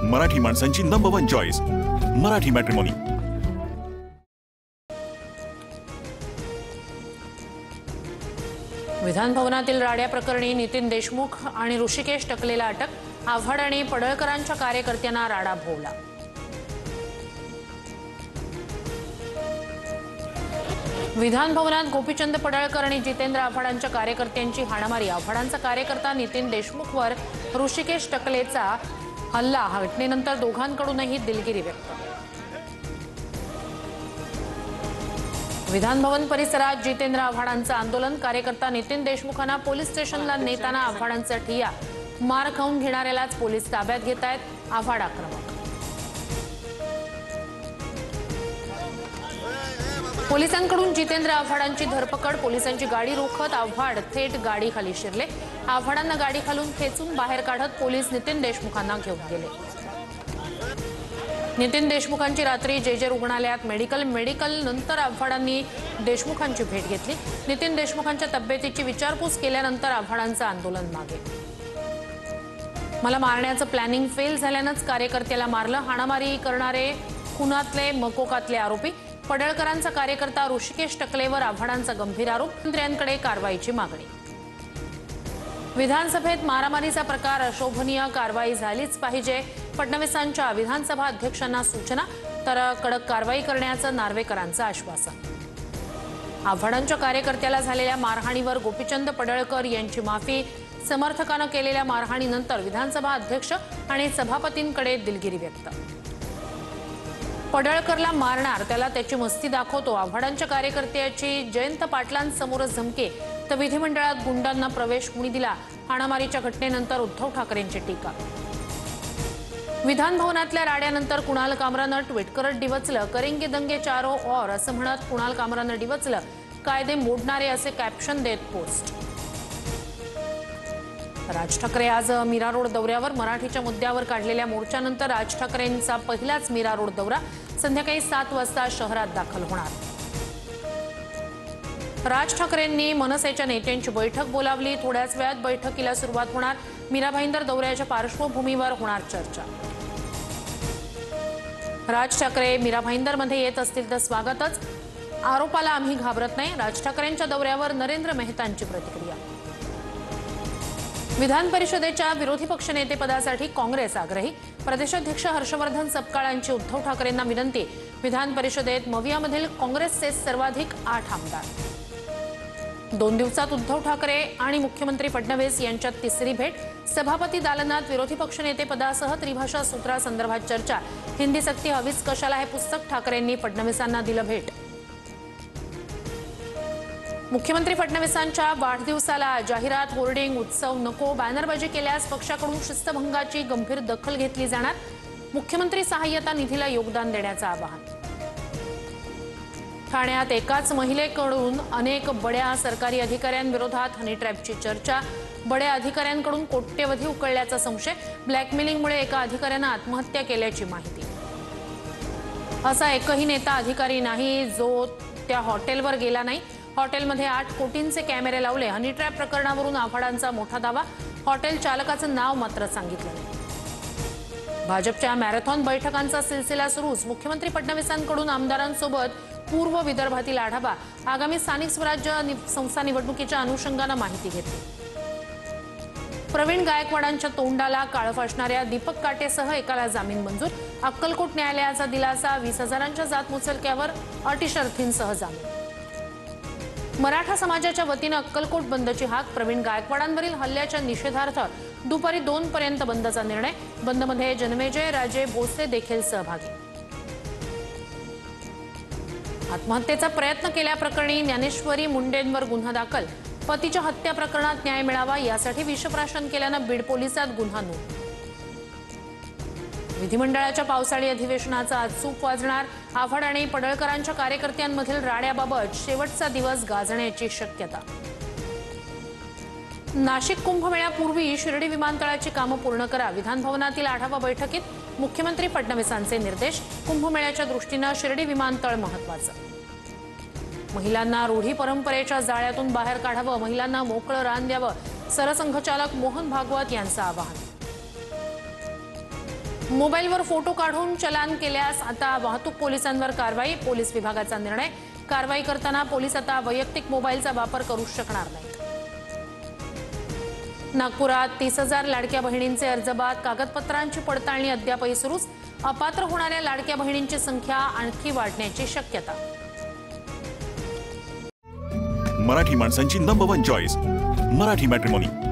मराठी माणसांची number 1 choice Marathi matrimony. विधान भवनातील राड्या प्रकरणी नितीन देशमुख आणि ऋषिकेश टकलेला अटक। आव्हाड आणि पडळकरांच्या कार्यकर्त्यांना राडा भोवला। विधान भवनात गोपीचंद पडळकर आणि जितेंद्र आव्हाडांच्या कार्यकर्त्यांची हाणामारी। आव्हाडांचा कार्यकर्ता नितीन देशमुखवर ऋषिकेश टकलेचा हल्ला। घटनेनंतर दोघांकडूनही दिलगिरी व्यक्त। विधान भवन परिसरात जितेंद्र आव्हाडांचं आंदोलन। कार्यकर्ता नितीन देशमुखांना पोलीस स्टेशनला नेताना आव्हाडांचा ठिय्या। मार खाऊन घेणाऱ्यालाच पोलीस ताब्यात घेतायत। आव्हाड आक्रमक। पोलिसांकडून जितेंद्र आव्हाडांची धरपकड। पोलिसांची गाडी रोखत आव्हाड थेट गाडीखाली शिरले। आव्हाडांना गाडीखालून खेचून बाहेर काढत पोलीस नितीन देशमुखांना घेऊन गेले। नितीन देशमुखांची रात्री जे रुग्णालयात मेडिकल नंतर आव्हाडांनी देशमुखांची भेट घेतली। नितीन देशमुखांच्या तब्येतीची विचारपूस केल्यानंतर आव्हाडांचं आंदोलन मागे। मला मारण्याचं प्लॅनिंग फेल झाल्यानंच कार्यकर्त्याला मारलं। हाणामारी करणारे खुनातले मकोकातले आरोपी। पडळकरांचा कार्यकर्ता ऋषिकेश टकलेवर आव्हाडांचा गंभीर आरोप। मंत्र्यांकडे कारवाईची मागणी। विधानसभेत मारामारीचा प्रकार अशोभनीय। कारवाई झालीच पाहिजे। फडणवीसांच्या विधानसभा अध्यक्षांना सूचना। तर कडक कारवाई करण्याचं नार्वेकरांचं आश्वासन। आव्हाडांच्या कार्यकर्त्याला झालेल्या मारहाणीवर गोपीचंद पडळकर यांची माफी। समर्थकांना केलेल्या मारहाणीनंतर विधानसभा अध्यक्ष आणि सभापतींकडे दिलगिरी व्यक्त। पडळकरला मारणार त्याला त्याची मस्ती दाखवतो। आव्हाडांच्या कार्यकर्त्याची जयंत पाटलांसमोरच धमकी। तर विधिमंडळात गुंडांना प्रवेश कुणी दिला। हाणामारीच्या घटनेनंतर उद्धव ठाकरेंची टीका। विधान भवनातल्या राड्यानंतर कुणाल कामरानं ट्विट करत डिवचलं। करेंगे दंगे चारों ओर असं म्हणत कुणाल कामरानं डिवचलं। कायदे मोडणारे असे कॅप्शन देत पोस्ट। राज ठाकरे आज मीरा रोड दौऱ्यावर। मराठीच्या मुद्द्यावर काढलेल्या मोर्चानंतर राज ठाकरेंचा पहिलाच मीरा रोड दौरा। संध्याकाळी 7 वाजता शहरात दाखल होणार। राज ठाकरेंनी मनसेच्या नेत्यांची बैठक बोलावली। थोड्याच वेळात बैठकीला सुरुवात होणार। मीरा भाईंदर दौऱ्याच्या पार्श्वभूमीवर होणार चर्चा। राज ठाकरे मीरा भाईंदरमध्ये येत असतील तर स्वागतच। आरोपाला आम्ही घाबरत नाही। राज ठाकरेंच्या दौऱ्यावर नरेंद्र मेहतांची प्रतिक्रिया। विधान परिषदेच्या विरोधी पक्षनेतेपदासाठी काँग्रेस आग्रही। प्रदेशाध्यक्ष हर्षवर्धन सपकाळांची उद्धव ठाकरेंना विनंती। विधान परिषदेत मवियामधील काँग्रेसचे सर्वाधिक 8 आमदार। 2 दिवसात उद्धव ठाकरे आणि मुख्यमंत्री फडणवीस यांच्यात तिसरी भेट। सभापती दालनात विरोधी पक्षनेतेपदासह त्रिभाषा सूत्रासंदर्भात चर्चा। हिंदी सक्ती हवीच कशाला हे पुस्तक ठाकरेंनी फडणवीसांना दिलं भेट। मुख्यमंत्री फडणवीसांच्या वाढदिवसाला जाहिरात होर्डिंग उत्सव नको। बॅनरबाजी केल्यास पक्षाकडून शिस्तभंगाची गंभीर दखल घेतली जाणार। मुख्यमंत्री सहाय्यता निधीला योगदान देण्याचं आवाहन। ठाण्यात एकाच महिलेकडून अनेक बड्या सरकारी अधिकाऱ्यांविरोधात हनी ट्रॅपची चर्चा। बड्या अधिकाऱ्यांकडून कोट्यवधी उकळल्याचा संशय। ब्लॅकमेलिंगमुळे एका अधिकाऱ्यानं आत्महत्या केल्याची माहिती। असा एकही नेता अधिकारी नाही जो त्या हॉटेलवर गेला नाही। हॉटेलमध्ये 8 कोटींचे कॅमेरे लावले। हनी ट्रॅप प्रकरणावरून आव्हाडांचा मोठा दावा। हॉटेल चालकाचं नाव मात्र सांगितलं नाही। भाजपच्या मॅरेथॉन बैठकांचा सिलसिला सुरूच। मुख्यमंत्री फडणवीसांकडून आमदारांसोबत पूर्व विदर्भातील आढावा। आगामी स्थानिक स्वराज्य संस्था निवडणुकीच्या अनुषंगानं माहिती घेतली। प्रवीण गायकवाडांच्या तोंडाला काळं फासणाऱ्या दीपक काटेसह एकाला जामीन मंजूर। अक्कलकोट न्यायालयाचा दिलासा। 20,000च्या जात मुचलक्यावर अटी शर्थींसह जामीन। मराठा समाजाच्या वतीनं अक्कलकोट बंदची हाक। प्रवीण गायकवाडांवरील हल्ल्याच्या निषेधार्थ दुपारी 2 पर्यंत बंदचा निर्णय। बंदमध्ये जन्मेजय राजे भोसले देखील सहभागी। आत्महत्येचा प्रयत्न केल्याप्रकरणी ज्ञानेश्वरी मुंडेंवर गुन्हा दाखल। पतीच्या हत्या प्रकरणात न्याय मिळावा यासाठी विषप्राशन केल्यानं बीड पोलिसात गुन्हा नोंद। विधिमंडळाच्या पावसाळी अधिवेशनाचा आज सूप वाजणार। आव्हाड आणि पडळकरांच्या कार्यकर्त्यांमधील राड्याबाबत शेवटचा दिवस गाजण्याची शक्यता। नाशिक कुंभमेळ्यापूर्वी शिर्डी विमानतळाची कामं पूर्ण करा। विधान भवनातील आढावा बैठकीत मुख्यमंत्री फडणवीसांचे निर्देश। कुंभमेळ्याच्या दृष्टीनं शिर्डी विमानतळ महत्त्वाचं। महिलांना रूढी परंपरेच्या जाळ्यातून बाहेर काढावं। महिलांना मोकळं रान द्यावं। सरसंघचालक मोहन भागवत यांचं आवाहन। मोबाईलवर फोटो काढून चलान केल्यास आता वाहतूक पोलिसांवर कारवाई. पोलीस विभागाचा निर्णय. कारवाई करताना पोलीस आता वैयक्तिक मोबाईलचा वापर करू शकणार नाही. नागपुरात 30,000 लाडक्या बहिणींचे अर्ज बाद. कागदपत्रांची पडताळणी अद्यापही सुरूच. अपात्र होणाऱ्या लाडक्या बहिणींची संख्या आणखी वाढण्याची शक्यता. मराठी माणसांची नंबर 1 चॉईस मराठी मॅट्रिमोनी.